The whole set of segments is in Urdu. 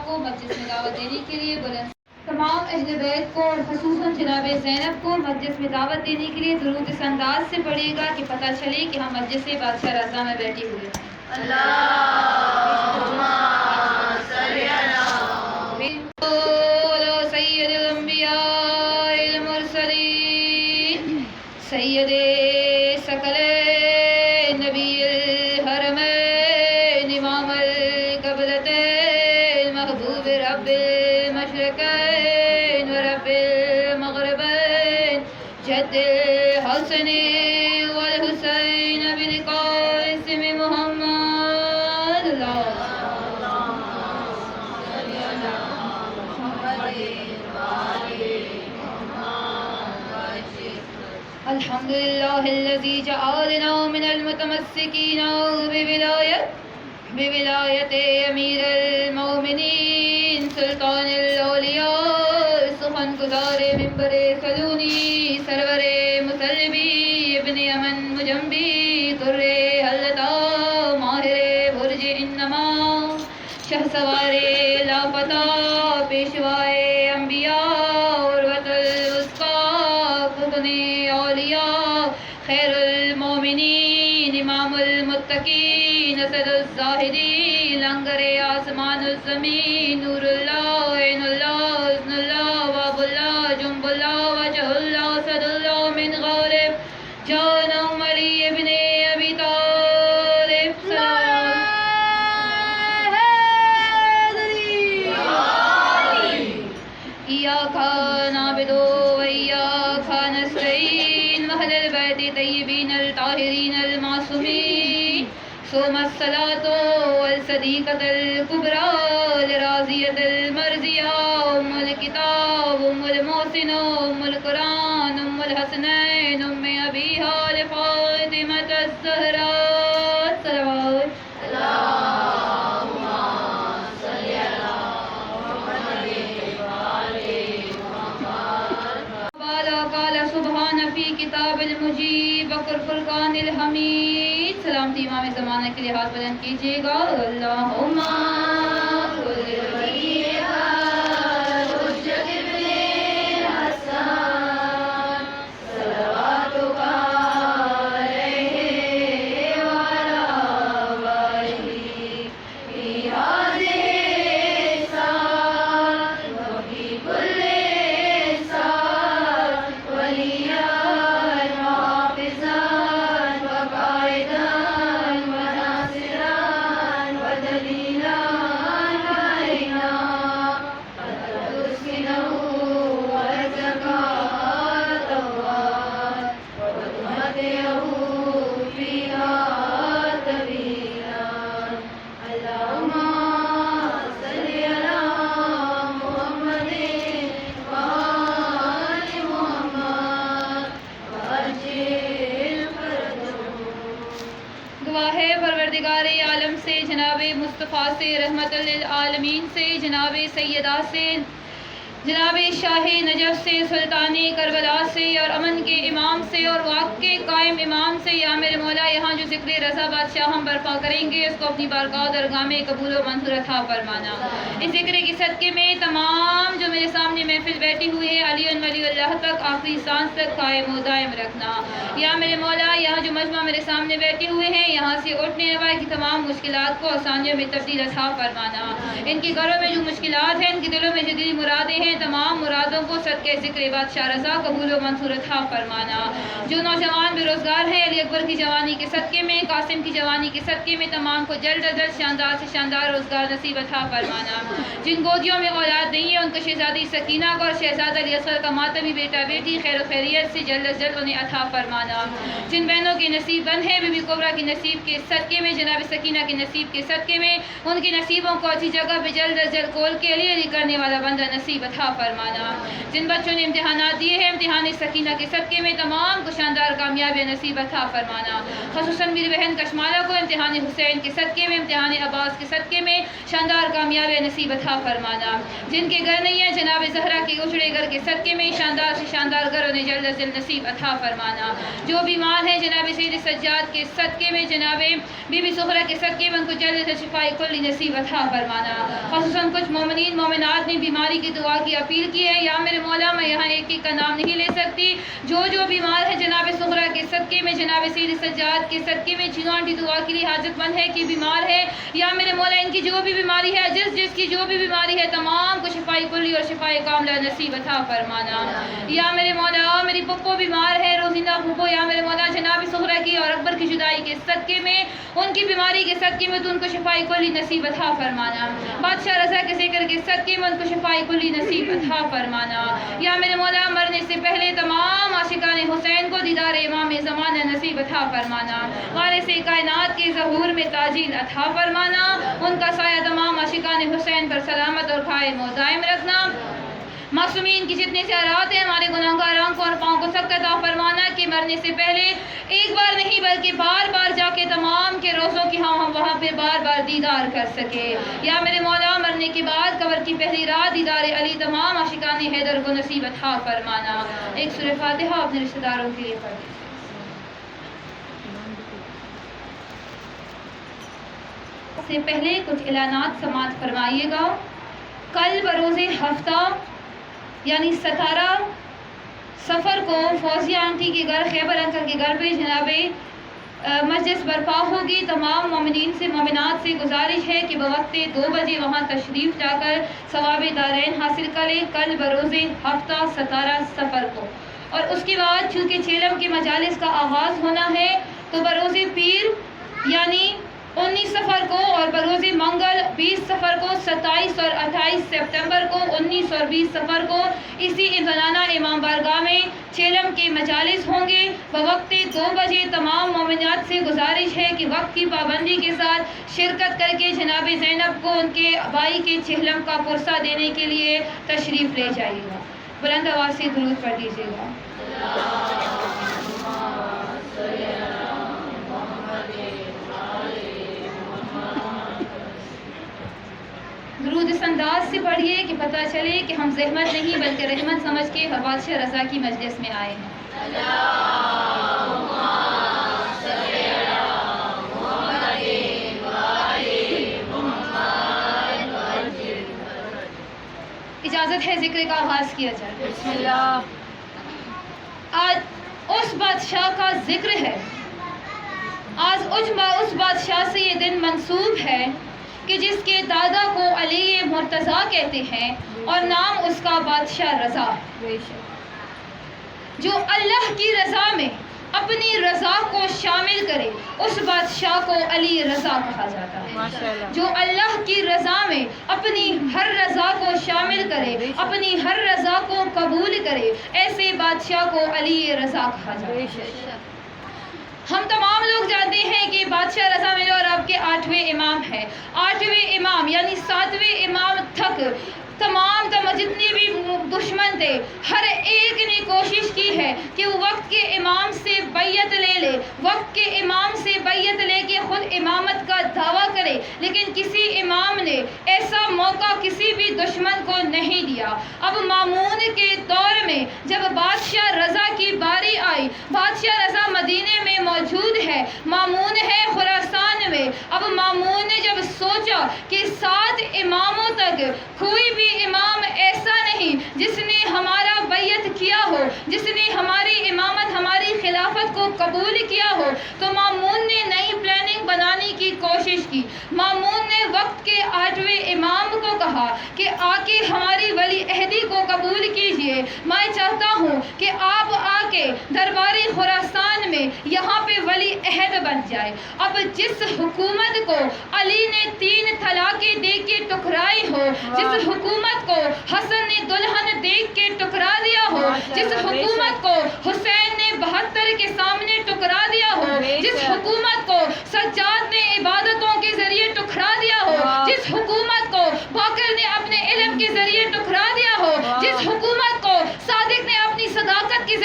کو مجلس میں دعوت دینے کے لیے بلند تمام اہل بیت کو اور خصوصاً جناب زینب کو مجلس میں دعوت دینے کے لیے درود اس انداز سے پڑھے گا کہ پتہ چلے کہ ہم مجلس بادشاہ رضا میں بیٹھے ہوئے ہیں۔ اللہم صلی علی سید الانبیاء المرسلین سید ثقل نبی الحرمین امام القبلتین محبوب رب المشرقین و رب المغربین جد الحسن والحسین بن قاسم محمد الحمد لله الذي جعلنا من المتمسكين بولاية أمير المؤمنين سلطان الأولياء سخن گزار منبر سلونی سرور مسلبی ابن امن مجنبی در حلتا ماہر برج انما شہ سوار لاپتا پیشوائے انبیاء عروت الوثقا فتن اولیاء خیر المومنین امام المتقین اسد الزاہدین لنگر آسمان الزمین نور اللہ عین اللہ حسن اللہ باب اللہ جنب اللہ وجہ اللہ صد اللہ من غالب جانم علی ابن ابی طالب ایاک نعبد و ایاک نستعین اہل البیت طیبین الطاہرین المعصومین ثم الصلاۃ والصدیقۃ الکبریٰ لراضیۃ المرضیہ ام الکتاب ام المحسن ام القرآن ام الحسنین ام ابیہا لفاطمۃ الزہراء صلوات قال سبحان فی کتاب المجید وقر فرقان الحمید سلامتی امام زمانہ کے لیے ہاتھ بلند کیجیے گا اللہم صل پروردگار عالم سے جناب مصطفیٰ سے رحمت للعالمین سے جناب سیدہ سے جناب شاہ نجف سے سلطان کربلا سے اور امن کے امام سے اور واقع کے قائم امام سے یا میرے مولا یہاں جو ذکر رضا بادشاہ ہم برپا کریں گے اس کو اپنی بارگاہ درگاہ میں قبول و منظور عطا فرمانا۔ اس ذکر کی صدقے میں تمام جو میرے سامنے محفل بیٹھی ہوئی ہے علی ولی اللہ تک آخری سانس تک قائم و دائم رکھنا۔ یا میرے مولا یہاں جو مجمع میرے سامنے بیٹھے ہوئے ہیں یہاں سے اٹھنے والے کی تمام مشکلات کو آسانیوں میں تبدیل عطا فرمانا۔ ان کے گھروں میں جو مشکلات ہیں ان کے دلوں میں جو دلی مرادیں ہیں تمام مرادوں کو صدقے ذکر بادشاہ رضا قبول و منظور عطا فرمانا۔ جو نوجوان بے روزگار ہیں علی اکبر کی جوانی کے صدقے میں قاسم کی جوانی کے صدقے میں تمام کو جلد از جلد شاندار سے شاندار روزگار نصیب عطا فرمانا۔ جن گودیوں میں اولاد نہیں ہے ان کو شہزادی سکینہ کو اور شہزادہ علی اصغر کا ماتمی بیٹا بیٹی خیر و خیریت سے جلد از جلد انہیں عطا فرمانا۔ جن بہنوں کے نصیب بند ہے بی بی کبریٰ کی نصیب کے صدقے میں جناب سکینہ کے نصیب کے صدقے میں ان کی نصیبوں کو اچھی جگہ پہ جلد از جلد کھول کے علی علی کرنے والا بندہ نصیب عطا عطا فرمانا۔ جن بچوں نے امتحانات دیے ہیں امتحان سکینہ کے صدقے میں تمام کو شاندار کامیابی نصیب عطا فرمانا۔ خصوصاً میری بہن کشمالہ کو امتحان حسین کے صدقے میں امتحان عباس کے صدقے میں شاندار کامیابی نصیب عطا فرمانا۔ جن کے گھر نہیں ہے جناب زہرا کے اجڑے گھر کے صدقے میں شاندار سے شاندار گھر انہیں جلد از جلد نصیب عطا فرمانا۔ جو بیمار ہیں جناب سید سجاد کے صدقے میں جناب بی بی سہرا کے صدقے میں ان کو جلد سے شفاء کلی نصیب عطا فرمانا۔ خصوصاً کچھ مومنین مومنات نے بیماری کی دعا کی اپیل کی ہے، یا میرے مولا میں یہاں ایک ایک کا نام نہیں لے سکتی، جو بیمار ہے جناب سہرا کے صدقے میں جناب سید سجاد کے صدقے میں چینو آنٹی دعا کے لیے حاجت مند ہے کہ بیمار ہے، یا میرے مولا ان کی جو بھی بیماری ہے جس کی جو بھی بیماری ہے تمام کو شفاء کلی اور شفاء کاملہ نصیب عطا فرمانا۔ یا میرے مولا میری پپو بیمار ہے روزینہ پپو، یا میرے مولا جناب سہرا کی اور اکبر کی جدائی کے صدقے میں ان کی بیماری کے صدقے میں تو ان کو شفاء کلی نصیب عطا فرمانا۔ بادشاہ رضا کے ذکر کے صدقے میں ان کو شفاء کلی نصیب عطا فرمانا۔ یا میرے مولا مرنے سے پہلے تمام عاشقان حسین کو دیدار امام زمانہ نصیب عطا فرمانا۔ وارث کائنات کے ظہور میں تاجیل عطا فرمانا، ان کا سایہ تمام عاشقان حسین پر سلامت اور قائم و دائم رکھنا۔ معصومین کی جتنے زیارات ہیں ہمارے گناہگار آنکھوں اور پاؤں کو سخت عطا فرمانا کہ مرنے سے پہلے ایک بار نہیں بلکہ بار بار جا کے تمام کے روزوں کی ہم وہاں پہ بار بار دیدار کر سکے۔ یا میرے مولا مرنے کے بعد قبر کی پہلی رات دیدار علی تمام عاشقان حیدر کو نصیب عطا فرمانا۔ ایک سورہ فاتحہ اپنے رشتہ داروں کے لیے پڑھیں۔ سے پہلے کچھ اعلانات سماعت فرمائیے گا۔ کل بروز ہفتہ یعنی 17 سفر کو فوزیہ آنٹی کے گھر خیبر انکل کے گھر پہ جناب مجلس برپا ہوگی۔ تمام مومنین سے مومنات سے گزارش ہے کہ بوقت 2 بجے وہاں تشریف جا کر ثواب دارین حاصل کریں کل بروز ہفتہ 17 سفر کو۔ اور اس کے بعد چونکہ چیلم کے مجالس کا آغاز ہونا ہے تو بروز پیر یعنی 19 سفر کو اور بروز منگل 20 سفر کو 27 اور 28 سپتمبر کو 19 اور 20 سفر کو اسی امتنانہ امام بارگاہ میں چیلم کے مجالس ہوں گے بوقت 2 بجے۔ تمام مومنات سے گزارش ہے کہ وقت کی پابندی کے ساتھ شرکت کر کے جناب زینب کو ان کے بھائی کے چہلم کا پرسہ دینے کے لیے تشریف لے جائیے گا۔ بلند آواز سے درود پڑھ دیجیے گا۔ درود اس انداز سے پڑھیے کہ پتہ چلے کہ ہم زحمت نہیں بلکہ رحمت سمجھ کے بادشاہ رضا کی مجلس میں آئے ہیں۔ اجازت ہے ذکر کا آغاز کیا جائے۔ بسم اللہ۔ آج اس بادشاہ کا ذکر ہے، آج اس بادشاہ سے یہ دن منسوب ہے کہ جس کے دادا کو علی مرتضیٰ کہتے ہیں اور نام اس کا بادشاہ رضا ہے، جو اللہ کی رضا میں اپنی رضا کو شامل کرے اس بادشاہ کو علی رضا کہا جاتا ہے۔ جو اللہ کی رضا میں اپنی ہر رضا کو شامل کرے، اپنی ہر رضا کو قبول کرے، ایسے بادشاہ کو علی رضا کہا جاتا ہے۔ ہم تمام لوگ جانتے ہیں کہ بادشاہ رضا میرے اور آپ کے 8ویں امام ہیں۔ 8ویں امام یعنی 7ویں امام تک تمام جتنے بھی دشمن تھے ہر ایک نے کوشش کی ہے کہ وہ وقت کے امام سے بیعت لے لے، وقت کے امام سے بیعت لے کے خود امامت کا دعویٰ کرے، لیکن کسی امام نے ایسا موقع کسی بھی دشمن کو نہیں دیا۔ اب مامون کے دور میں جب بادشاہ رضا کی باری آئی، بادشاہ رضا مدینے میں موجود ہے، مامون ہے خراسان میں۔ اب مامون نے جب سوچا کہ 7 اماموں تک کوئی بھی امام ایسا نہیں جس نے ہمارا بیعت کیا ہو، جس نے ہماری امامت ہماری خلافت کو قبول کیا ہو، تو مامون نے نئی پلاننگ بنانے کی کوشش کی۔ مامون نے وقت کے 8ویں امام کو کہا کہ آ کے ہماری ولی عہدی کو قبول کیجئے، میں چاہتا ہوں کہ آپ آ کے دربار خراسان میں یہاں پہ ولی عہد بن جائے۔ اب جس حکومت کو علی نے 3 طلاقیں دے کے ٹکرائی ہو، جس حکومت کو حسن نے دلہن دیکھ کے ٹکرا دیا ہو، جس حکومت کو حسین نے 72 کے سامنے ٹکرا دیا ہو، جس حکومت کو سجاد نے عبادتوں کے ذریعے ٹکرا دیا ہو، جس حکومت کو باقر نے اپنے علم کے ذریعے ٹکرا دیا ہو،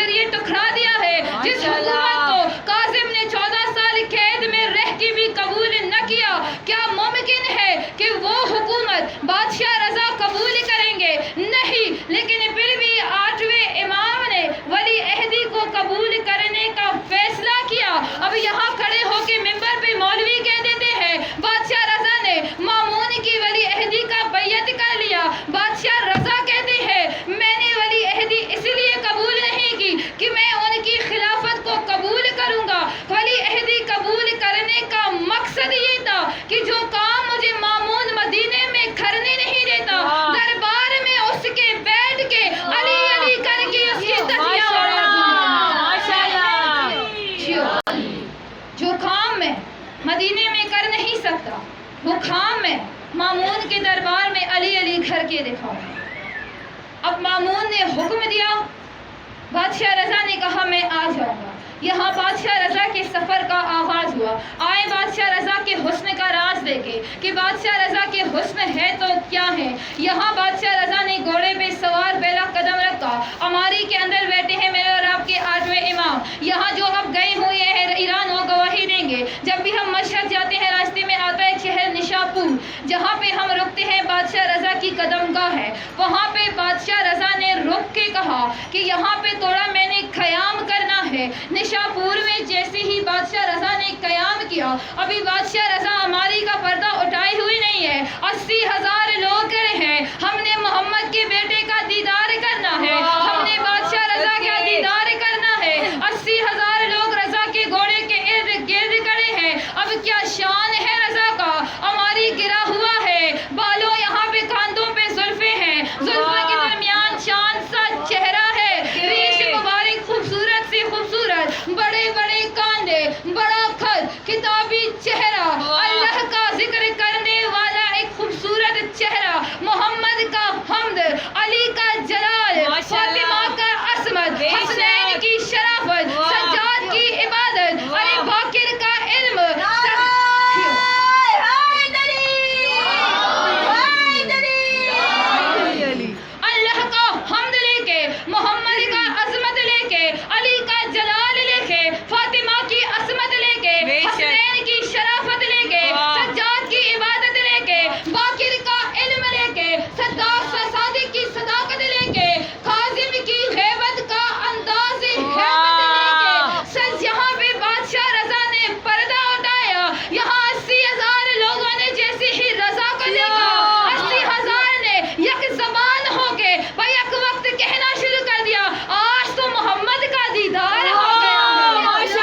ذریعے ٹکرا دیا ہے، جس حکومت کو کاظم نے 14 سال قید میں رہ کے بھی قبول نہ کیا، کیا ممکن ہے کہ وہ حکومت بادشاہ رضا قبول کریں گے؟ نہیں، لیکن پھر بھی 8ویں امام نے ولی عہدی کو قبول کرنے کا فیصلہ کیا۔ اب یہاں کھڑے ہو کے ممبر پہ مولوی کہہ دیتے ہیں بادشاہ رضا نے مامون کی ولی عہدی کا بیعت کر لیا۔ بادشاہ رضا کہتے ہیں میں نے ولی عہدی اس لیے قبول نہیں کی کہ میں ان کی خلافت کو قبول کروں گا۔ ولی عہدی قبول کرنے کا مقصد یہ تھا کہ جو کام مجھے مامون مدینے میں کرنے نہیں دیتا، دربار میں اس کے بیٹھ کے علی علی کر کے اس کی تسبیح جو کام میں مدینے میں کر نہیں سکتا، وہ کام میں مامون کے دربار میں علی علی کر کے دکھاؤں۔ اب مامون نے حکم دیا، بادشاہ رضا نے کہا میں آ جاؤں گا۔ یہاں بادشاہ رضا کے سفر کا آغاز ہوا۔ آئے بادشاہ رضا کے حسن کا راز دیکھے کہ بادشاہ رضا کے حسن ہے تو کیا ہے۔ یہاں بادشاہ رضا نے گھوڑے پہ سوار پہلا قدم رکھا، عماری کے اندر بیٹھے ہیں میرے اور آپ کے 8ویں امام۔ یہاں جو اب گئے ہوئے ہیں ایران وہ گواہی دیں گے، جب بھی ہم مشہد جاتے ہیں راستے میں آتا ہے شہر نشاپور، جہاں پہ ہم رکتے ہیں بادشاہ رضا کی قدم گاہ ہے۔ وہاں پہ بادشاہ رضا نے رک کے کہا کہ یہاں پہ تھوڑا میں نے قیام کرنا ہے۔ نشاپور میں جیسے ہی بادشاہ رضا نے قیام کیا، ابھی بادشاہ رضا ہماری کا پردہ اٹھائے ہوئی نہیں ہے، 80,000 لوگ کھڑے ہیں، ہم نے محمد کے بیٹے کا دیدار کرنا ہے، ہم نے بادشاہ رضا کا دیدار کرنا ہے۔ 80,000 لوگ رضا کے گھوڑے کے ارد گرد کھڑے ہیں۔ اب کیا شان ہے رضا کا، ہماری گرا ہوا ہے، بالوں یہاں پہ کاندھوں پہ زلفیں ہیں، زلفوں کے درمیان شان سا چہرہ ہے، ریش مبارک خوبصورت سے خوبصورت، بڑے بڑے کاندھے، بڑا خط، کتابی چہرہ، اللہ کا ذکر کرنے والا ایک خوبصورت چہرہ، محمد کا حمد، علی کا جلال، فاطمہ کا عصمت، حسنین کی شرافت، سجاد کی عبادت، علی باقر کا علم، اللہ کا حمد لے کے، محمد کا عظمت لے کے، علی کا جلال لے کے، فاطمہ کی عصمت لے کے، حسنین کی شرافت لے کے، سجاد کی عبادت لے کے، باقر کا علم لے کے، صادق کی صداقت لے کے، کاظم کی غیبت کا انداز غیبت لے کے، سچ یہاں پہ بادشاہ رضا نے پردہ اٹھایا۔ یہاں 80,000 لوگوں نے جیسے ہی رضا کو دیکھا، 80,000 نے یک زبان ہو کے یک وقت کہنا شروع کر دیا آج تو محمد کا دیدار ہو گیا ہے، آج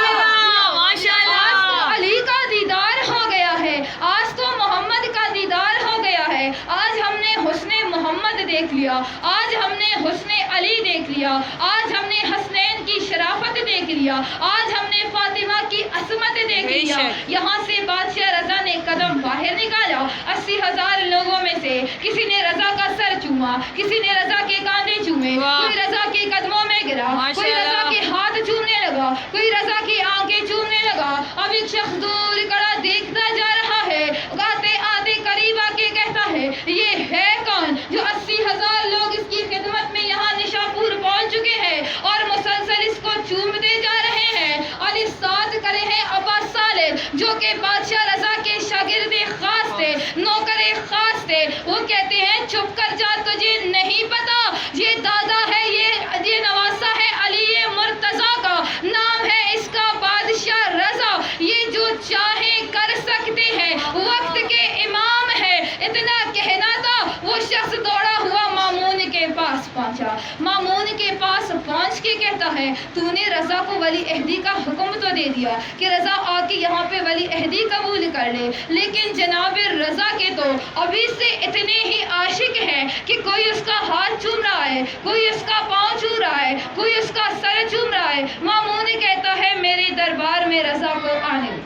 تو علی کا دیدار ہو گیا ہے، آج تو محمد کا دیدار ہو گیا ہے۔ آج ہم نے حسن محمد دیکھ لیا، آج ہم نے حسن علی دیکھ لیا، آج ہم نے حسنین کی شرافت دیکھ لیا، آج ہم نے فاطمہ کی عصمت دیکھ لیا۔ یہاں سے بادشاہ رضا نے قدم باہر نکالا، 80,000 لوگوں میں سے کسی نے رضا کا سر چوما، کسی نے رضا کے کاندھے چومے، کوئی رضا کے قدموں میں گرا، کوئی رضا کے ہاتھ چومنے لگا، کوئی رضا کی آنکھیں چومنے لگا۔ اب ایک شخص دور کھڑا دیکھتا جا رہا ہے، آتے آتے قریب آ کے کہتا ہے یہ ہے کون جو 80,000 لوگ اس کی خدمت میں یہاں نشاپور پہنچ چکے ہیں اور مسلسل اس کو چومتے جا رہے ہیں۔ اور اس ساتھ کرے ہیں عباس صالح جو کہ بادشاہ رضا کے شاگرد خاص تھے، نوکر خاص تھے۔ وہ کہتے ہیں چپ کر جا، تجھے نہیں پتا یہ دادا ہے، یہ نواسا ہے علی مرتضیٰ کا، نام ہے اس کا بادشاہ رضا، یہ جو چاہے کر سکتے ہیں، وقت کے امام ہے۔ اتنا کہنا تھا، وہ شخص دوڑا ہوا مامون کے پاس پہنچا، مامون کے پاس پہنچ کے کہتا ہے تو نے رضا کو ولی عہدی کا حکم تو دے دیا کہ رضا آ کے یہاں پہ ولی عہدی قبول کر لے، لیکن جناب رضا کے تو ابھی سے اتنے ہی عاشق ہیں کہ کوئی اس کا ہاتھ چوم رہا ہے، کوئی اس کا پاؤں چوم رہا ہے، کوئی اس کا سر چوم رہا ہے۔ مامون کہتا ہے میرے دربار میں رضا کو آنے۔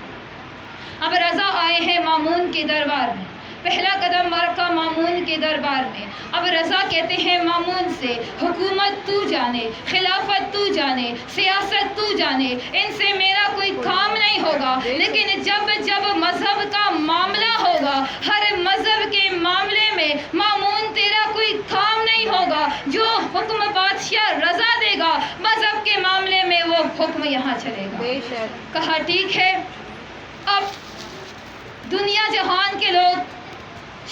اب رضا آئے ہیں مامون کے دربار میں، پہلا قدم رکھا مامون کے دربار میں۔ اب رضا کہتے ہیں مامون سے حکومت تو جانے، خلافت تو جانے، سیاست تو جانے، ان سے میرا کوئی کام نہیں ہوگا، لیکن جب جب مذہب کا معاملہ ہوگا، ہر مذہب کے معاملے میں مامون تیرا کوئی کام نہیں ہوگا، جو حکم بادشاہ رضا دے گا مذہب کے معاملے چلے گا. بے شک. کہا ٹھیک ہے. اب دنیا جہان کے لوگ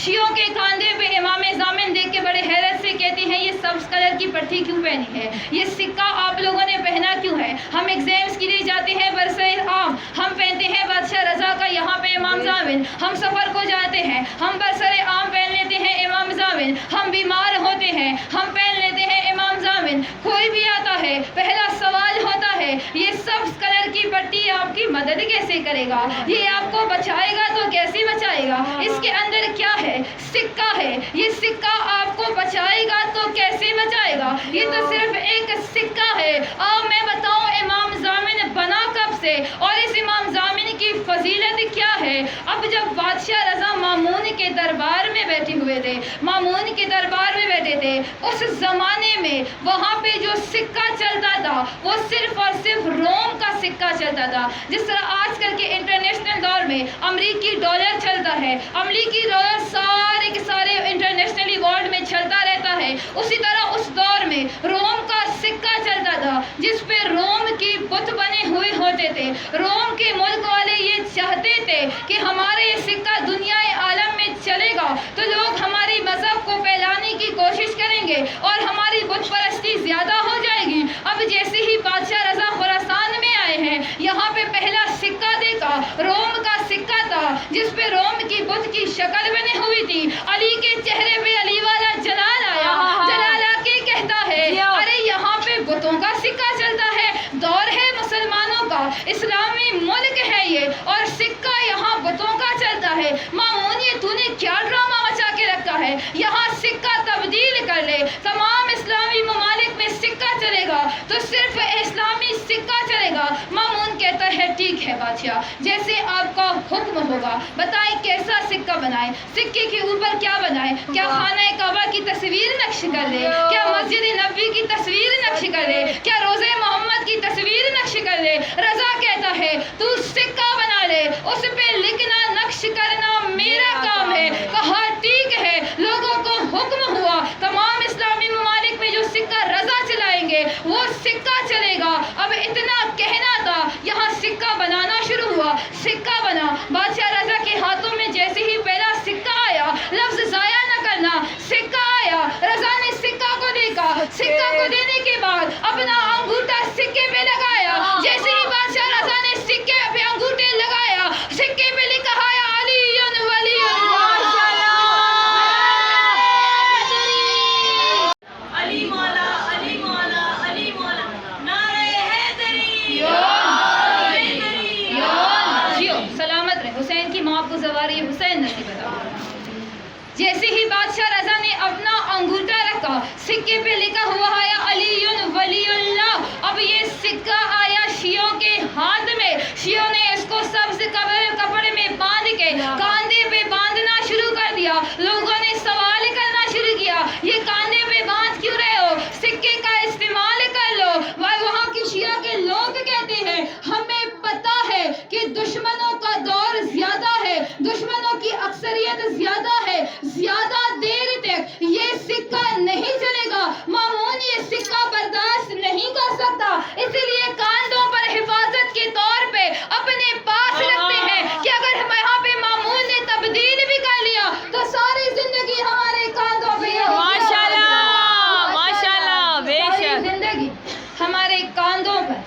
شیعوں کے کاندھے پہ امام ضامن دیکھ کے بڑے حیرت سے کہتے ہیں یہ سبز کلر کی پٹھی کیوں پہنی ہے, یہ سکہ آپ لوگوں نے پہنا کیوں ہے؟ ہم ایگزامس کے لیے جاتے ہیں برسر عام, ہم پہنتے ہیں بادشاہ رضا کا یہاں پہ امام ضامن, ہم سفر کو جاتے ہیں ہم برسر عام پہن لیتے ہیں امام ضامن, ہم بیمار ہوتے ہیں ہم پہن لیتے ہیں امام ضامن. کوئی بھی آتا ہے پہلا سوال ہوتا ہے یہ سبز کلر کی پٹی آپ کی مدد کیسے کرے گا, یہ آپ کو بچائے گا تو کیسے بچائے گا, اس کے اندر کیا ہے؟ سکہ ہے. یہ سکہ آپ کو بچائے گا تو کیسے بچائے گا؟ یہ تو صرف ایک سکہ ہے. آؤ میں بتاؤں امام ضامن بنا کب سے اور اس امام ضامن کی فضیلت کیا ہے. اب جب بادشاہ رضا مامون کے دربار میں بیٹھے ہوئے تھے, مامون کے دربار میں بیٹھے تھے, اس زمانے میں وہاں پہ جو سکہ چلتا تھا وہ صرف اور صرف روم کا سکہ چلتا تھا. جس طرح آج کل کے انٹرنیشنل دور میں امریکی ڈالر چلتا ہے, امریکی ڈالر سارے کے سارے انٹرنیشنلی ورلڈ میں چلتا رہتا ہے, اسی طرح اس دور میں روم کا سکہ چلتا تھا جس پہ روم کی بت بنے ہوئے ہوتے تھے. روم کے ملک والے یہ چاہتے تھے کہ ہمارے یہ سکہ دنیا عالم میں چلے گا تو لوگ ہماری مذہب کو پھیلانے کی کوشش کریں گے اور ہماری بت پرستی زیادہ ہو جائے گی. اب جیسے ہی بادشاہ رضا خراسان میں آئے ہیں یہاں پہ پہلا سکہ دیکھا, روم کا سکہ تھا جس پہ روم کی بت کی شکل بنی ہوئی تھی. علی کے چہرے پہ علی والا جلال آیا, جلال آ کے کہتا ہے ارے یہاں پہ بتوں کا سکہ چلتا ہے, دور ہے مسلمانوں کا, اسلامی ملک ہے یہ اور سکہ یہاں بتوں کا چلتا ہے. مامون یہ تو نے کیا ڈرامہ مچا کے رکھا ہے, یہاں سکہ تبدیل کر لے, تمام اسلامی ممالک میں سکہ چلے گا تو صرف اسلامی سکہ چلے گا. مامون کہتا ہے ٹھیک ہے بادشاہ, جیسے آپ کا حکم ہوگا. بتائیں کیسا سکہ بنائیں, سکے کے اوپر کیا بنائیں؟ کیا خانہ کعبہ کی تصویر نقش کر لے, کیا مسجد نبوی کی تصویر نقش کر لے, کیا روزے محمد کی تصویر نقش کر لے؟ رضا کہتا ہے تو سکہ بنا لے, اس پہ لکھنا نقش کرنا میرا کام ہے. کہا ٹھیک ہے. لوگوں کو حکم ہوا تمام اسلامی ممالک میں جو سکہ رضا چلائیں گے وہ سکہ چلے گا. اب اتنا کہنا تھا, یہاں سکہ بنانا شروع ہوا, سکہ بنا. بادشاہ رضا کے ہاتھوں میں جیسے ہی پہلا سکہ آیا, لفظ ضائع نہ کرنا, سکہ آیا, رضا نے سکہ کو دیکھا, سکہ کو دینے کے بعد اپنا انگوٹھا سکے پہ لگایا. جیسے ہی بادشاہ رضا نے سکے پہ انگوٹھے لگایا, سکے پہ لکھا ہے علی ولی علی مولا, علی مولا, علی مولا, نعرہ حیدری, جیو سلامت رہے. حسین کی ماں کو زواری حسین نصیب عطا. جیسے ہی بادشاہ رضا نے اپنا انگوٹھا رکھا, سکے پہ لکھا ہوا ہے علی ولی اللہ. اب یہ سکہ آیا شیعوں کے ہاتھ میں, شیعوں نے اس کو سبز کپڑے میں باندھ کے کاندھے پہ باندھنا شروع کر دیا. لوگوں نے سوال کرنا شروع کیا, یہ کاندھے پہ باندھ کیوں رہے ہو, سکے کا استعمال کر لو. وہاں کے شیعہ کے لوگ کہتے ہیں ہمیں پتا ہے کہ دشمنوں کا دور زیادہ ہے, دشمنوں کی اکثریت زیادہ ہے, زیادہ دیر تک یہ سکہ نہیں چلے گا. مامون یہ سکہ برداشت نہیں کر سکتا, اسی لیے کاندھوں پر حفاظت کے طور پہ اپنے پاس رکھتے ہیں کہ اگر ہم یہاں پہ مامون نے تبدیل بھی کر لیا تو ساری زندگی ہمارے کاندھوں پہ, ماشاءاللہ ماشاءاللہ, بے شک, زندگی ہمارے کاندھوں پر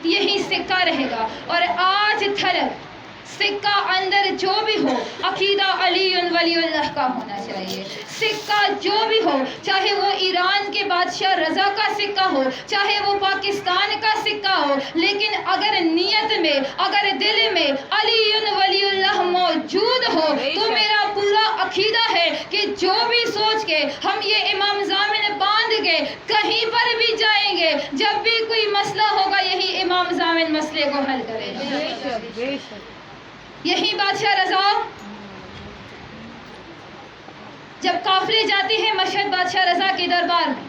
یہی سکہ رہے گا. اور آج تھلک سکہ اندر جو بھی ہو عقیدہ علی ولی اللہ کا ہونا چاہیے. سکہ جو بھی ہو, چاہے وہ ایران کے بادشاہ رضا کا سکہ ہو, چاہے وہ پاکستان کا سکہ ہو, لیکن اگر نیت میں, اگر دل میں علی ولی اللہ موجود ہو تو میرا پورا عقیدہ ہے کہ جو بھی سوچ کے ہم یہ امام ضامن باندھ کے کہیں پر بھی جائیں گے, جب بھی کوئی مسئلہ ہوگا یہی امام ضامن مسئلے کو حل کرے گا. یہی بادشاہ رضا جب قافلے جاتے ہیں مشہد بادشاہ رضا کے دربار میں,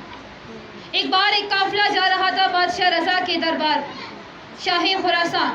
ایک بار ایک قافلہ جا رہا تھا بادشاہ رضا کے دربار, شاہ خراسان.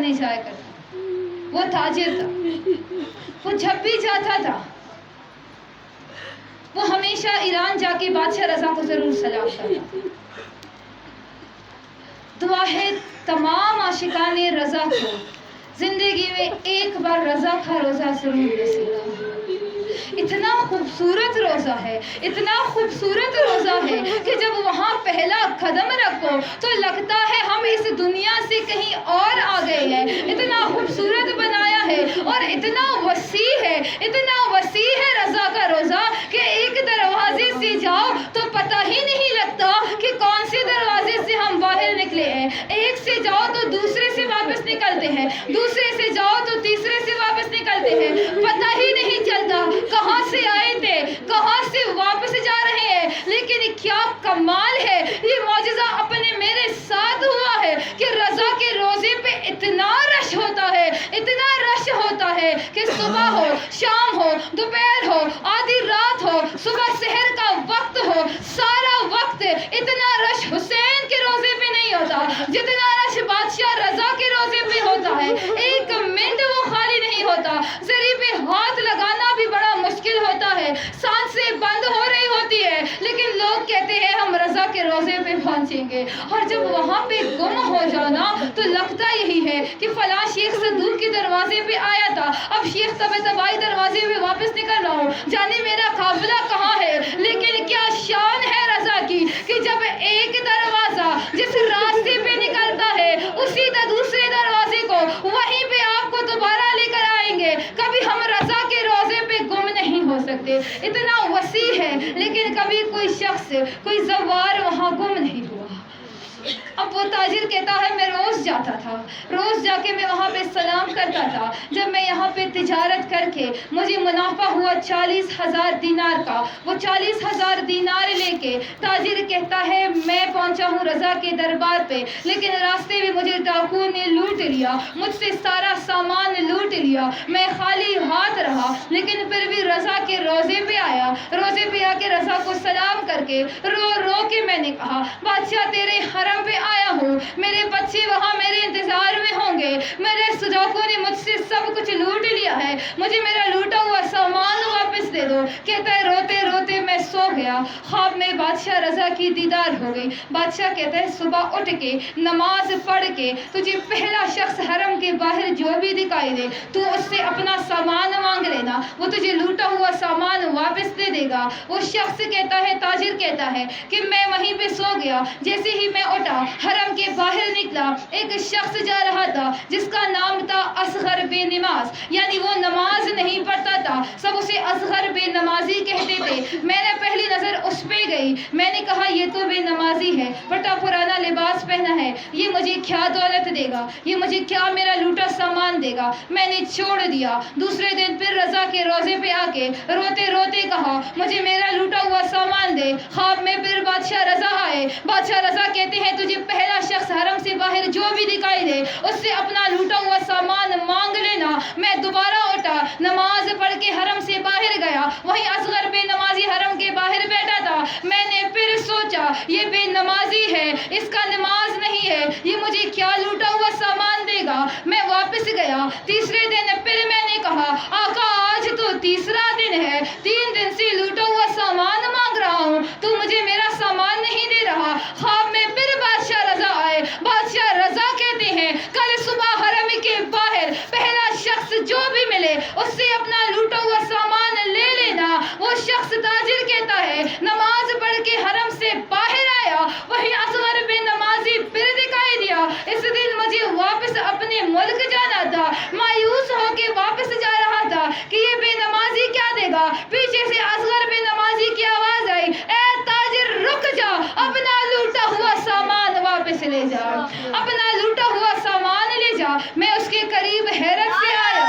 نہیں جایا کرتا. وہ تاجر تھا. وہ جب بھی جاتا تھا وہ ہمیشہ ایران جا کے بادشاہ رضا کو ضرور سلام کرتا. دعا ہے تمام عاشقان رضا کو زندگی میں ایک بار رضا کا روزہ ضرور نصیب ہو. اتنا خوبصورت روزہ ہے, اتنا خوبصورت روزہ ہے کہ جب وہاں پہلا قدم رکھو تو لگتا ہے ہم اس دنیا سے کہیں اور آ گئے ہیں. اتنا خوبصورت بنایا ہے اور اتنا وسیع ہے, اتنا وسیع ہے رضا کا روزہ کہ ایک دروازے سے جاؤ تو پتہ ہی نہیں لگتا کہ کون سے دروازے سے ہم باہر نکلے ہیں. ایک سے جاؤ تو دوسرے سے واپس نکلتے ہیں, دوسرے سے جاؤ تو تیسرے سے واپس نکلتے ہیں. پتہ ہی نہیں چلتا کہاں سے آئے تھے, کہاں سے واپس جا رہے ہیں. لیکن کیا کمال ہے, یہ معجزہ اپنے میرے ساتھ ہوا ہے کہ رضا کے روزے پہ اتنا رش ہوتا ہے, اتنا رش ہوتا ہے کہ صبح ہو, شام ہو, دوپہر ہو, آدھی رات ہو, صبح سحر کا وقت ہو, سارا وقت اتنا رش حسین کے روزے پہ نہیں ہوتا جتنا رش بادشاہ رضا کے روزے پہ ہوتا ہے. ایک منٹ وہ خالی نہیں ہوتا. ذری پہ ہاتھ لگانا بھی بڑا مشکل ہوتا ہے, سانسیں بند ہو رہی ہوتی ہے, لیکن لوگ کہتے ہیں ہم رضا کے روزے پہ پہنچیں گے. اور جب وہاں پہ گم ہو جانا تو لگتا یہی ہے کہ فلاں شیخ صدوق کے دروازے پہ آیا تھا, اب شیخ طبائی دروازے پہ واپس نکل رہا ہوں, جانے میرا قافلہ کہاں ہے. لیکن کیا شان ہے رضا کی کہ جب ایک دروازہ جس راستے پہ نکلتا ہے اسی دوسرے دروازے کو وہیں پہ آپ کو دوبارہ لے کر آئیں گے. کبھی ہم رضا کے روزے پہ گم نہیں ہو سکتے, اتنا وسیع ہے. لیکن کبھی کوئی شخص, کوئی زوار وہاں گم نہیں ہوا. اب وہ تاجر کہتا ہے میں روز جاتا تھا, روز جا کے میں وہاں پہ سلام کرتا تھا. جب میں یہاں پہ تجارت کر کے مجھے منافع ہوا 40,000 دینار کا, وہ 40,000 دینار لے کے تاجر کہتا ہے میں پہنچا ہوں رضا کے دربار پہ, لیکن راستے میں مجھے ڈاکو نے لوٹ لیا, مجھ سے سارا سامان لوٹ لیا, میں خالی ہاتھ رہا. لیکن پھر بھی رضا کے روزے پہ آیا, روزے پہ آ کے رضا کو سلام کر کے رو رو کے میں نے کہا بادشاہ تیرے حرم پہ آیا ہوں, میرے بچے وہاں میرے انتظار میں ہوں گے, میرے ڈاکو نے مجھ سے سب کچھ لوٹ لیا ہے, مجھے میرا لوٹا ہوا سامان واپس دے دو. کہتا ہے روتے روتے میں سو گیا, خواب میں بادشاہ رضا کی دیدار ہو گئی. بادشاہ کہتا ہے صبح اٹھ کے نماز پڑھ کے تجھے پہلا شخص حرم کے باہر جو بھی دکھائی دے تو اس سے اپنا سامان مانگ لینا, وہ تجھے لوٹا ہوا سامان واپس دے دے گا. وہ شخص کہتا ہے, تاجر کہتا ہے کہ میں وہیں پہ سو گیا. جیسے ہی میں اٹھا حرم کے باہر نکلا, ایک شخص جا رہا تھا جس کا نام تھا اصغر بے نماز, یعنی وہ نماز نہیں پڑھتا تھا, سب اسے اصغر بے نمازی کہتے تھے. میں نے پہلی نظر اس پہ گئی, میں نے کہا یہ تو بے نمازی ہے, پھٹا پرانا لباس پہنا ہے, یہ مجھے کیا دولت دے گا, یہ مجھے کیا میرا لوٹا سامان دے گا. میں نے چھوڑ دیا. دوسرے دن پھر رضا کے روزے پہ آ کے روتے روتے کہا مجھے میرا لوٹا ہوا سامان دے. خواب میں پھر بادشاہ رضا آئے. بادشاہ رضا کہتے ہیں تجھے پہلا شخص حرم سے باہر جو بھی دکھائی دے اس سے اپنا لوٹا ہوا سامان مانگ لینا. میں دوبارہ اٹھا, نماز پڑھ کے حرم سے باہر گیا, وہیں اصغر بے نمازی حرم کے باہر بیٹھا تھا. میں نے پھر سوچا یہ بے نمازی ہے, اس کا نماز نہیں ہے, یہ مجھے کیا لوٹا ہوا سامان دے گا. میں واپس گیا. تیسرے دن پھر میں نے کہا آقا آج تو تیسرا دن ہے, 3 دن سے لوٹا ہوا سامان مانگ رہا ہوں, تو مجھے میرا سامان نہیں دے رہا. خواب میں پھر بادشاہ رضا آئے. بادشاہ رضا کہتے ہیں کل صبح حرم کے باہر پہلا شخص جو بھی ملے اس سے اپنا لوٹا ہوا سامان لے لینا. وہ شخص تاجر کہتا ہے نماز پڑھ کے حرم سے باہر آیا, وہیں اصغر بے نمازی پھر دکھائی دیا. اس دن مجھے واپس اپنے ملک جانا تھا, مایوس ہو کے واپس جا رہا تھا کہ یہ بے نمازی کیا دے گا. پیچھے سے اصغر بے نمازی کی آواز آئی, اے تاجر رک جا, اپنا لوٹا ہوا سامان واپس لے جا, اپنا لوٹا ہوا سامان لے جا. میں اس کے قریب حیرت سے آیا.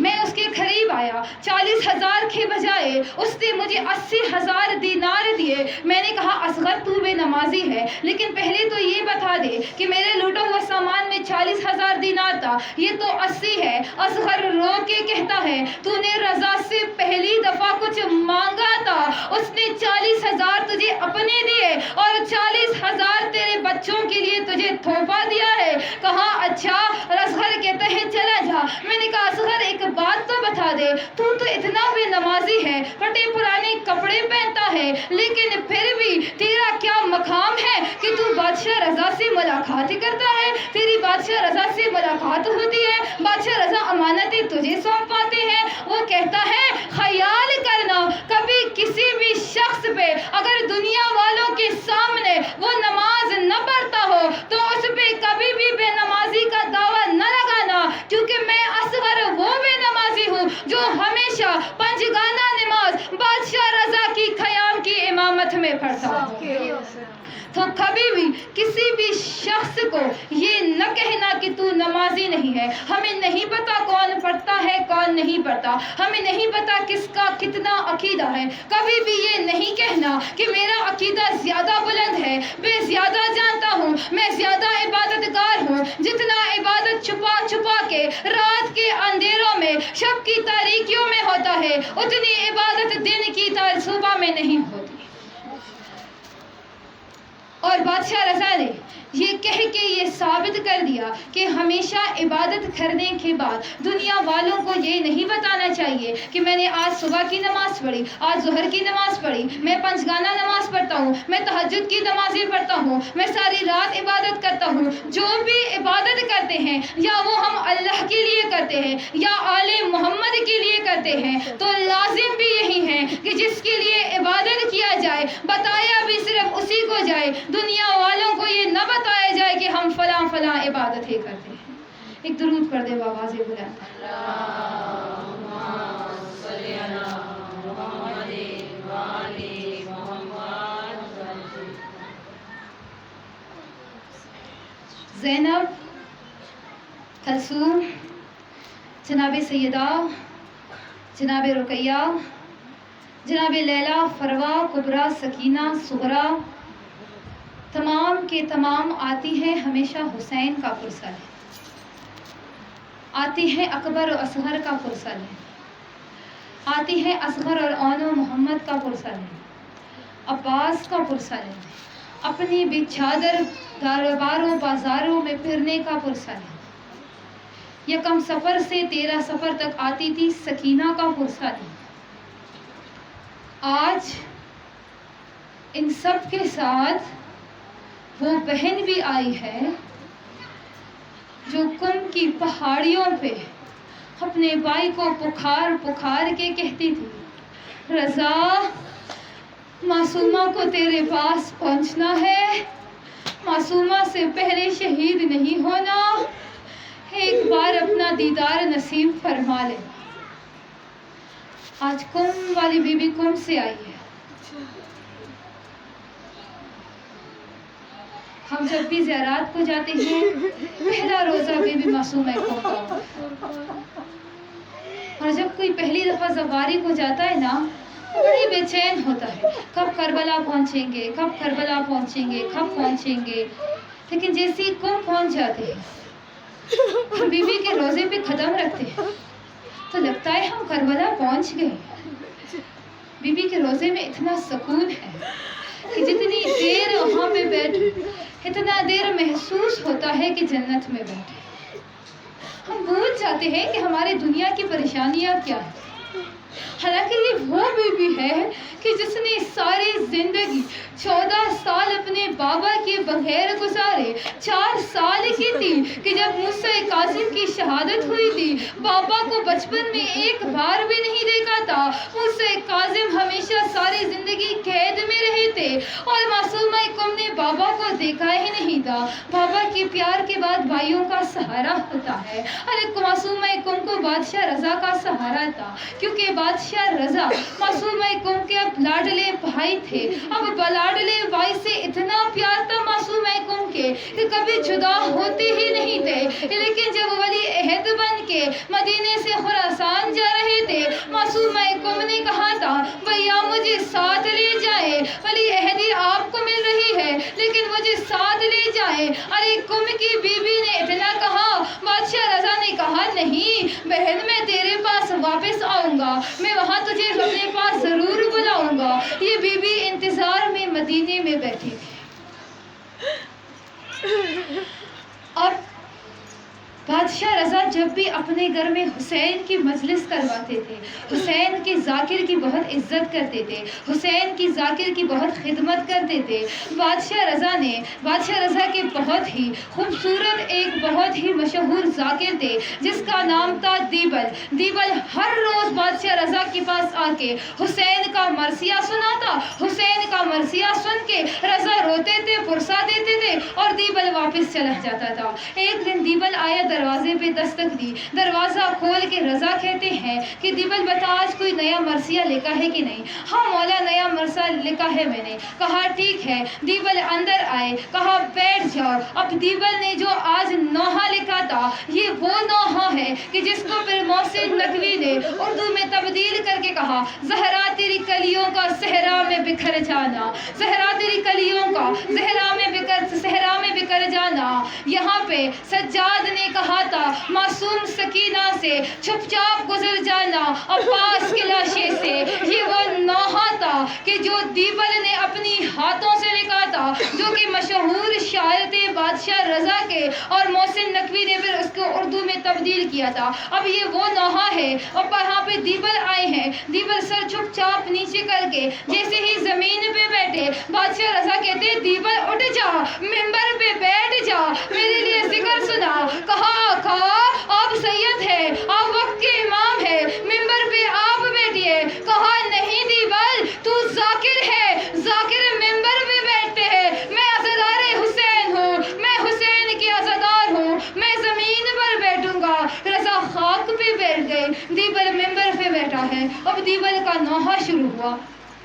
میں اس کے قریب آیا. 40,000 کے بجائے اس نے مجھے 80,000 دینار دیے. میں نے کہا اصغر تو بے نمازی ہے, لیکن پہلے تو یہ بتا دے کہ میرے لوٹا ہوا سامان میں 40,000 دینار تھا, یہ تو 80 ہے۔ اصغر رو کے کہتا ہے تو نے رضا سے پہلی دفعہ کچھ مانگا تھا، اس نے 40,000 تجھے اپنے دیے اور 40,000 تیرے بچوں کے لیے تجھے تحفہ دیا ہے۔ کہا اچھا، اصغر کہتا ہے چلا جا۔ میں نے کہا اصغر ایک بات تو بتا دے، تو اتنا بے نمازی ہے، پھٹے پرانے کپڑے پہنتا ہے، لیکن پھر بھی تیرا کیا مقام ہے کہ تو بادشاہ رضا سے ملاقات کرتا ہے؟ تیری بادشاہ رضا سے ملاقات ہوتی ہے، بادشاہ رضا امانتیں تجھے سونپ پاتے ہیں۔ وہ کہتا ہے خیال کرنا کبھی کسی بھی شخص پہ اگر دنیا والوں کے سامنے وہ نماز نہ پڑھتا ہو تو اس پہ کبھی بھی بے نمازی کا دعویٰ نہ لگانا، کیونکہ میں اصغر وہ بے نمازی ہوں جو ہمیشہ پنجگانہ نماز بادشاہ رضا کی خیام کی امامت میں پڑھتا ہوں۔ تو کبھی بھی کسی بھی شخص کو یہ نہ کہنا کہ تو نمازی نہیں ہے۔ ہمیں نہیں پتا کون پڑھتا ہے کون نہیں پڑھتا، ہمیں نہیں پتا کس کا کتنا عقیدہ ہے۔ کبھی بھی یہ نہیں کہنا کہ میرا عقیدہ زیادہ بلند ہے، میں زیادہ جانتا ہوں، میں زیادہ عبادت گار ہوں۔ جتنا عبادت چھپا چھپا کے رات کے اندھیروں میں شب کی تاریکیوں میں ہوتا ہے، اتنی عبادت دن کی صبح میں نہیں ہوتی۔ اور بادشاہ رضا نے یہ کہہ کے یہ ثابت کر دیا کہ ہمیشہ عبادت کرنے کے بعد دنیا والوں کو یہ نہیں بتانا چاہیے کہ میں نے آج صبح کی نماز پڑھی، آج ظہر کی نماز پڑھی، میں پنجگانہ نماز پڑھتا ہوں، میں تہجد کی نمازیں پڑھتا ہوں، میں ساری رات عبادت کرتا ہوں۔ جو بھی عبادت کرتے ہیں یا وہ ہم اللہ کے لیے کرتے ہیں یا آل محمد کے لیے کرتے ہیں، تو لازم بھی یہی ہے کہ جس کے لیے عبادت کیا جائے بتایا بھی صرف اسی کو جائے، دنیا والوں کو یہ نہ بتایا جائے کہ ہم فلاں فلاں عبادت ہی کرتے ہیں۔ ایک درود پڑھ دے بآواز بلند۔ زینب، کلثوم، جناب سیدہ، جناب رقیہ، جناب لیلا، فروا، کبریٰ، سکینہ، صغریٰ، تمام کے تمام آتی ہیں ہمیشہ حسین کا پرسہ ہے، آتی ہیں اکبر و اصغر کا پرسہ ہے، آتی ہیں اصغر اور اون و محمد کا پرسہ ہے، عباس کا پرسہ ہے، اپنی بھی چادر کاروباروں بازاروں میں پھرنے کا پرسہ ہے۔ یکم سفر سے 13 سفر تک آتی تھی، سکینہ کا پرسہ ہے۔ آج ان سب کے ساتھ وہ بہن بھی آئی ہے جو کم کی پہاڑیوں پہ اپنے بھائی کو پکار پکار کے کہتی تھی رضا، معصومہ کو تیرے پاس پہنچنا ہے، معصومہ سے پہلے شہید نہیں ہونا، ایک بار اپنا دیدار نصیب فرما لے۔ آج کم والی بی بی کم سے آئی ہے۔ ہم جب بھی زیارات کو جاتے ہیں پہلا روزہ بی بی معصومہ کم کا ہوتا ہے، اور جب کوئی پہلی دفعہ زواری کو جاتا ہے نا بڑی بے چین ہوتا ہے، کب کربلا پہنچیں گے، کب کربلا پہنچیں گے، کب پہنچیں گے۔ لیکن جیسے ہی کم پہنچ جاتے ہیں، ہم بی بی کے روزے پہ قدم رکھتے ہیں تو لگتا ہے ہم کربلا پہنچ گئے۔ بی بی کے روزے میں اتنا سکون ہے کہ جتنی دیر وہاں پہ بیٹھے اتنا دیر محسوس ہوتا ہے کہ جنت میں بیٹھے۔ ہم بھول جاتے ہیں کہ ہماری دنیا کی پریشانیاں کیا ہیں، حالانکہ یہ وہ بی بی ہے کہ جس نے ساری زندگی 14 سال اپنے بابا کے بغیر گزارے۔ 4 سال کی تھی کہ جب موسیٰ کاظم کی شہادت ہوئی تھی، بابا کو بچپن میں ایک بار بھی نہیں دیکھا تھا۔ موسیٰ کاظم ہمیشہ ساری زندگی قید میں رہے تھے اور معصومہ کم نے بابا کو دیکھا ہی نہیں تھا۔ بابا کے پیار کے بعد بھائیوں کا سہارا ہوتا ہے، اور معصومہ کم کو بادشاہ رضا کا سہارا تھا، کیونکہ بادشاہ رضا معصومہ کم کے اب لاڈلے بھائی تھے۔ اب لاڈلے بھائی سے اتنا پیار تھا معصومہ کم کے کہ کبھی جدا ہوتے ہی نہیں تھے۔ لیکن جب ولی عہد بن کے مدینے سے خراسان جا رہے تھے، معصومہ کم نے کہا تھا بھیا مجھے ساتھ لے جائے، ولی عہدی آپ کو مل رہی ہے لیکن مجھے ساتھ لے جائے۔ ارے کم کی بی بی نے اتنا کہا، بادشاہ رضا نہیں بہن، میں تیرے پاس واپس آؤں گا، میں وہاں تجھے اپنے پاس ضرور بلاؤں گا۔ یہ بی بی انتظار میں مدینے میں بیٹھی اور بادشاہ رضا جب بھی اپنے گھر میں حسین کی مجلس کرواتے تھے، حسین کی ذاکر کی بہت عزت کرتے تھے، حسین کی ذاکر کی بہت خدمت کرتے تھے۔ بادشاہ رضا کے بہت ہی خوبصورت ایک بہت ہی مشہور ذاکر تھے جس کا نام تھا دیبل ہر روز بادشاہ رضا کے پاس آ کے حسین کا مرثیہ سناتا۔ حسین کا مرثیہ سن کے رضا روتے تھے، پرسا دیتے تھے اور دیبل واپس چلا جاتا تھا۔ ایک دن دیبل آیا، دروازے پہ دستک دی، دروازہ کھول کے رضا کہتے ہیں کہ دیبل بتا آج کوئی نیا مرثیہ لکھا ہے کہ نہیں؟ ہاں مولا نیا مرثیہ لکھا ہے میں نے۔ کہا ٹھیک ہے۔ دیبل اندر آئے، کہا بیٹھ جاؤ۔ اب دیبل نے جو آج نوحہ لکھا تھا یہ وہ نوحہ ہے کہ جس کو پھر محسن نقوی نے اردو میں تبدیل کر کے کہا زہرا تیری کلیوں کا صحرا میں بکھر جانا، زہرا تیری کلیوں کا صحرا میں بکھر جانا۔ یہاں پہ سجاد نے کہا تھا معصوم سکینہ سے چھپ چاپ گزر جانا عباس کے لاشے سے۔ یہ وہ نوحہ تھا کہ جو دیبل نے اپنی ہاتھوں سے لکھا تھا، جو کہ مشہور شاعر تھے بادشاہ رضا کے، اور محسن نقوی نے پھر اس کو اردو میں تبدیل کیا تھا۔ اب یہ وہ نوحہ ہے اور یہاں پہ دیبل آئے ہیں۔ دیبل سر چھپ چاپ نیچے کر کے جیسے ہی زمین پہ بیٹھے، بادشاہ رضا کہتے دیبل اٹھ جا، ممبر پہ بیٹھ جا، میرے لیے ذکر سنا۔ کہا آقا آپ سید ہے، آپ وقت کے امام ہے، ممبر پہ آپ بیٹھیے۔ کہا نہیں دیبل تو ذاکر ہے، ذاکر ممبر پہ بیٹھتے ہیں، میں عزادار حسین ہوں، میں حسین کی عزادار ہوں، میں زمین پر بیٹھوں گا۔ رضا خاک پہ بیٹھ گئے، دیبل ممبر پہ بیٹھا ہے۔ اب دیبل کا نوحہ شروع ہوا۔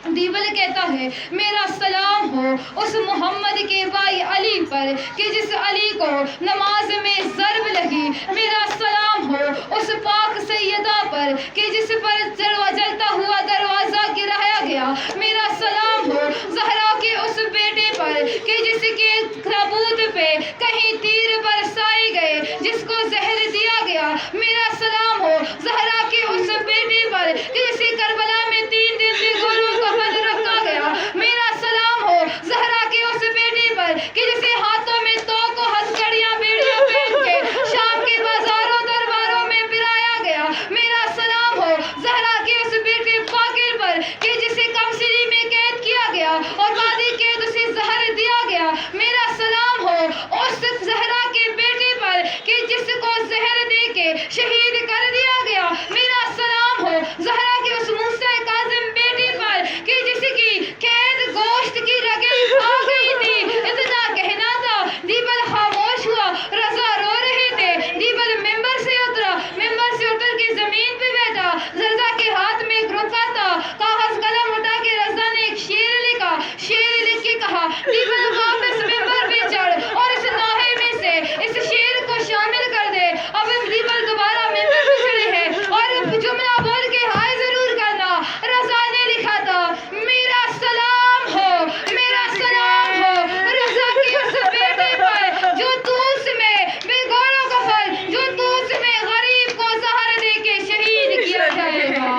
دیبل کہتا ہے میرا سلام ہو اس محمد کے بھائی علی پر کہ جس علی کو نماز میں ضرب لگی، میرا سلام ہو اس پاک سیدہ پر کہ جس پر جلتا ہوا دروازہ گرایا گیا، میرا سلام ہو زہرا کے اس بیٹے پر کہ جس کے تابوت پہ کہیں تیر برسائے گئے، جس کو زہر دیا گیا، میرا سلام ہو زہرا کے اس بیٹے پر کہ جسے کربلا میں 3 دن سے گولوں کا بند رکھا گیا، میرا سلام ہو زہرا کے اس بیٹے پر کہ جسے ہاتھوں میں توق و ہتھکڑیاں بیڑیاں پہن کے شام کے بازاروں درباروں میں پھرایا گیا، میرا سلام ہو زہرا کے اس بیٹے باقر پر کہ جسے کمسری میں قید کیا گیا اور بعد قید اسے زہر دیا گیا، میرا سلام ہو اس زہرا کے بیٹے پر کہ جس کو زہر دے کے شہید کر دیا گیا، میرا سلام ہو زہرا کے اس موسیٰ کاظم بیٹے پر کہ جس کی قید گوشت کی رگیں آ گئی تھی۔ اتنا کہنا تھا، دیبل خاموش ہوا، رضا رو رہے تھے۔ دیبل ممبر سے اتر کے زمین پہ بیٹھا، رضا کے ہاتھ میں ایک رکا تھا، کاغذ قلم اٹھا کے رضا نے ایک شعر لکھا، شعر لکھ کے کہا دیبل واپس ممبر پہ چڑھ اور اس نوحے میں سے اس شعر کو شامل کر دے۔ اب دیبل دوبارہ ممبر پہ چڑھے ہیں اور جملہ بول کے ہائے ضرور کرنا۔ رضا نے لکھا تھا میرا سلام ہو، میرا سلام ہو رضا کے اس بیٹے پر جو توس میں بے گوڑوں کا پھل، جو توس میں غریب کو زہر دے کے شہید کیا جائے گا۔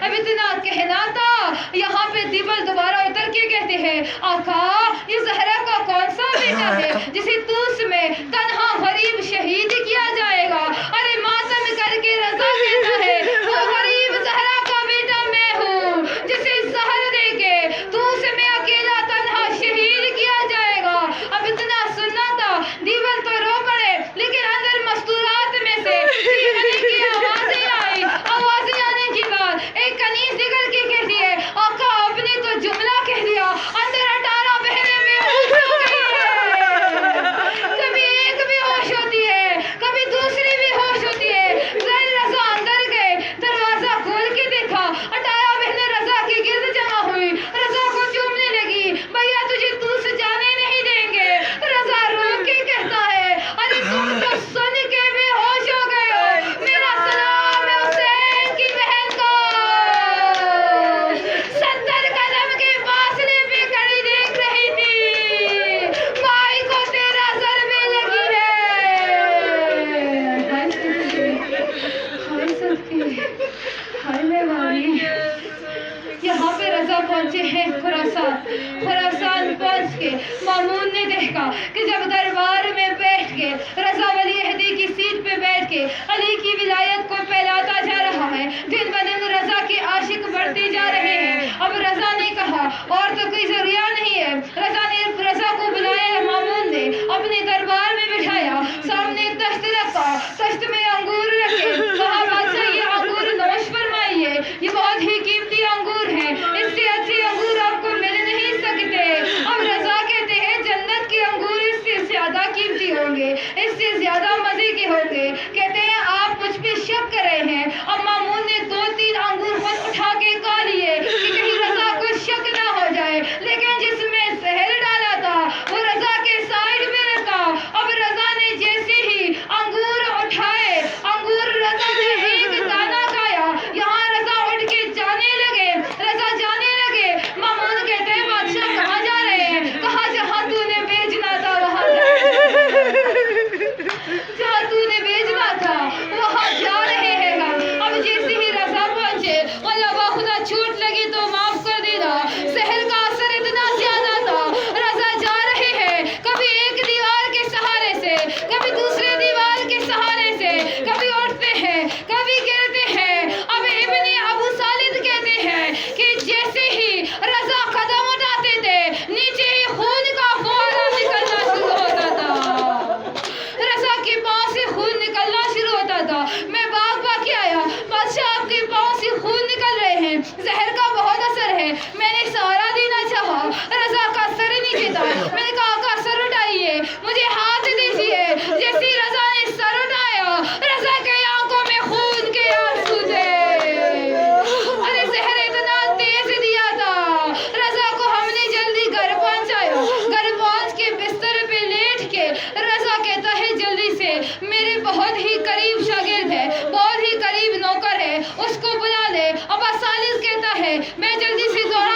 اب اتنا کہنا تھا، یہاں پہ دیبل دوبارہ اتر کے کہتے ہیں آقا یہ زہرا کا کون سا بیٹا ہے جسے توس میں تنہا غریب شہید کیا جائے گا؟ ارے ماتم کر کے رضا کہتا ہے وہ غریب زہرا کا بیٹا میں ہوں جسے زہر دے کے توس میں اکیلا تنہا شہید کیا جائے گا۔ اب اتنا سننا تھا، دیبل تو رو پڑے لیکن اندر مستورات میں سے چیخنے کی آوازیں آئی۔ آوازیں آنے کے بعد ایک کنیز نکل کے کہتی ہے آقا آپ نے تو جملہ کہہ دیا، اندر 18 بہنیں بے ہوش ہو گئی ہیں، کبھی ایک بھی ہوں گے، اس سے زیادہ مزے کے ہوں گے۔ کہتے ہیں آپ مجھ پہ شک کر رہے ہیں۔ اب مامون نے 2-3 انگور خود اٹھا کے کھا لیے کہ کہیں رضا کو شک نہ ہو جائے، لیکن جس میں زہر ڈالا تھا وہ رضا کے سائڈ میں رکھا۔ اب رضا نے جیسے ہی انگور اٹھائے، انگور رضا نے ایک دانہ کھایا، یہاں رضا اٹھ کے جانے لگے، رضا جانے لگے۔ مامون کہتے ہیں بادشاہ کہاں جا رہے ہیں؟ کہا جہاں تو نے بھیجنا تھا وہاں جہاں تو نے بھیجنا تھا وہاں جا رہے ہیں ہم۔ اب جیسے ہی رضا پہنچے، اللہ با خدا چھوٹ لگی تو معاف کر دینا، زہر کا اثر اتنا زیادہ تھا۔ رضا جا رہے ہیں، کبھی ایک دیوار کے سہارے سے، کبھی دوسرے دیوار کے سہارے سے، کبھی اٹھتے ہیں، کبھی گرتے ہیں۔ اب ابن ابو سالد کہتے ہیں کہ جیسے ہی رضا قدم اٹھاتے تھے، نیچے ہی خون کا فوارہ نکلنا شروع ہوتا تھا، رضا کے پاؤں سے خون نکلنا شروع ہوتا تھا۔ میں باغ کے آیا، بادشاہ آپ کے پاؤں سے خون نکل رہے ہیں، زہر کا بہت اثر ہے۔ میں نے سہارا دینا چاہا، رضا کا اثر ہی نہیں دیتا۔ میں نے کہا آقا سر اٹھائیے، مجھے ہاتھ دیجیے۔ جیسے ہی رضا نے سر اٹھایا، رضا کے آنکھوں میں خون کے آنسو تھے۔ ارے زہر اتنا تیز دیا تھا، رضا کو ہم نے جلدی گھر پہنچایا۔ گھر پہنچ کے بستر پہ لیٹ کے رضا کہتا ہے جلدی سے میرے بہت ہی قریب شاگرد ہے، بہت ہی قریب نوکر ہے، اس کو بلا لے۔ ابا سالس کہتا ہے میں جلدی سے دوڑا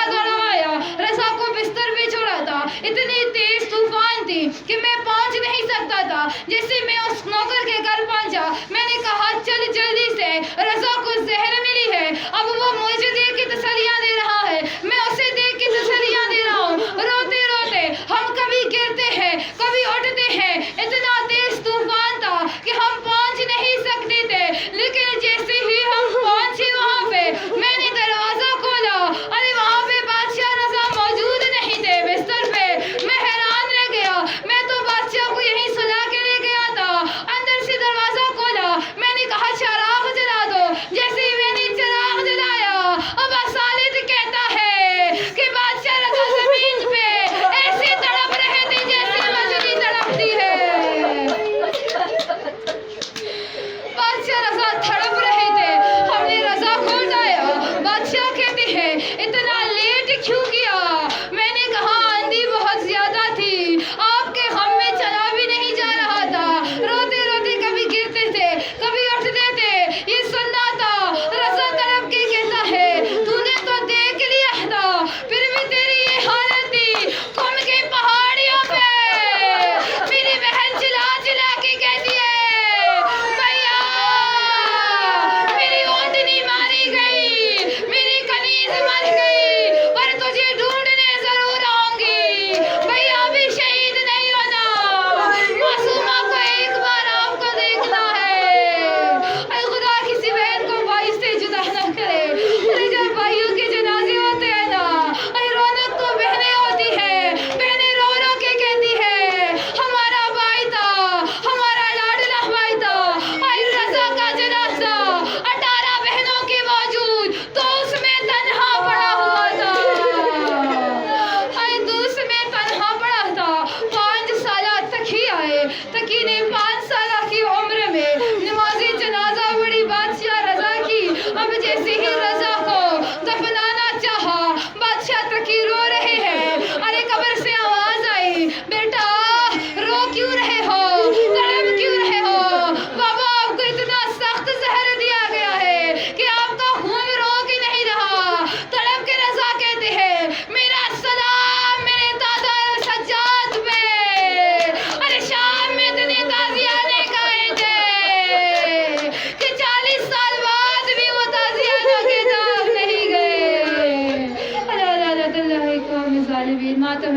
آیا، رضا کو بستر پہ چھوڑا تھا۔ اتنی تیز طوفان تھی کہ میں پہنچ نہیں سکتا تھا۔ جیسے میں اس نوکر کے گھر پہنچا، میں نے کہا چل جلدی سے، رضا کو زہر ملی ہے۔ اب وہ مجھے دیکھ کے تسلیاں دے رہا ہے، میں اسے دیکھ کے تسلیاں دے رہا ہوں۔ روتے روتے ہم کبھی گرتے ہیں، کبھی اٹھتے ہیں۔ اتنا تیز طوفان تھا کہ ہم پہنچ نہیں سکتے تھے، لیکن جیسے ہی ہم پہنچے وہاں پہ میں نے دروازہ کھولا، ارے وہاں پہ بادشاہ رضا موجود نہیں تھے بستر پہ۔ میں حیران رہ گیا، میں تو بادشاہ کو یہیں سلا کے لے گیا تھا۔ اندر سے دروازہ کھولا، میں نے کہا چراغ جلا دو۔ جیسے ہی میں نے چراغ جلایا، ابا سالد کہتا ہے کہ بادشاہ رضا زمین پہ ایسے تڑپ رہے تھے جیسے مچھلی تڑپتی ہے۔ بادشاہ رضا تڑپ رہے تھے، ہم نے رضا کو اٹھایا۔ بادشاہ کہتے ہیں اتنا لیٹ کیوں کیا؟ میں نے کہا آندھی بہت زیادہ تھی، آپ کے غم میں چلا بھی نہیں جا رہا تھا۔ روتے روتے کبھی گرتے تھے، کبھی اٹھتے تھے، یہ سننا تھا۔ رضا تڑپ کے کہتا ہے تو نے تو دیکھ لیا تھا، پھر بھی تیری یہ حالت تھی قم کے پہاڑیوں پہ۔ میری بہن چلا چلا کے کہتی ہے بھیا میری اونٹنی ماری گئی، میری کنیز مر گئی، اور تجھے ڈھونڈنے ضرور آؤں گی۔ بھیا ابھی شہید نہیں ہونا، معصومہ کو ایک بار آپ کو دیکھنا ہے۔ اے خدا کسی بہن کو بھائی سے جدا نہ کرے۔ ارے جب بھائیوں کے جنازے ہوتے ہیں نا، اے رونق تو بہنیں ہوتی ہے، بہنیں رو رو کے کہتی ہے ہمارا بھائی تھا، ہمارا لاڈلا بھائی تھا۔ اے رضا کا جنازہ 18 بہنوں کے باوجود تو اس میں تنہا پڑا ہوا تھا، اے تو اس میں تنہا پڑا تھا۔ 5 سالہ تکی آئے، تکی نے 5 سالہ کی عمر میں نماز جنازہ پڑھی بادشاہ رضا کی۔ اب جیسے ہی رضا کو دفنانا چاہا، بادشاہ تکی رو رہے ہیں۔ ارے قبر سے آواز آئی بیٹا رو کیوں رہے ہو، تڑپ کیوں رہے ہو؟ بابا آپ کو اتنا سخت زہر دیا گیا ہے کہ آپ کا خون روک ہی نہیں رہا۔ تڑپ کے رضا کہتے ہیں میرا سلام میرے دادا سجاد پہ۔ ارے شام میں اتنے تازیانے گائے تھے کہ 40 سال بعد بھی وہ تازیانوں کے داغ نہیں گئے۔ اللہ اللہ اللہ اللہ ظالمین ماتم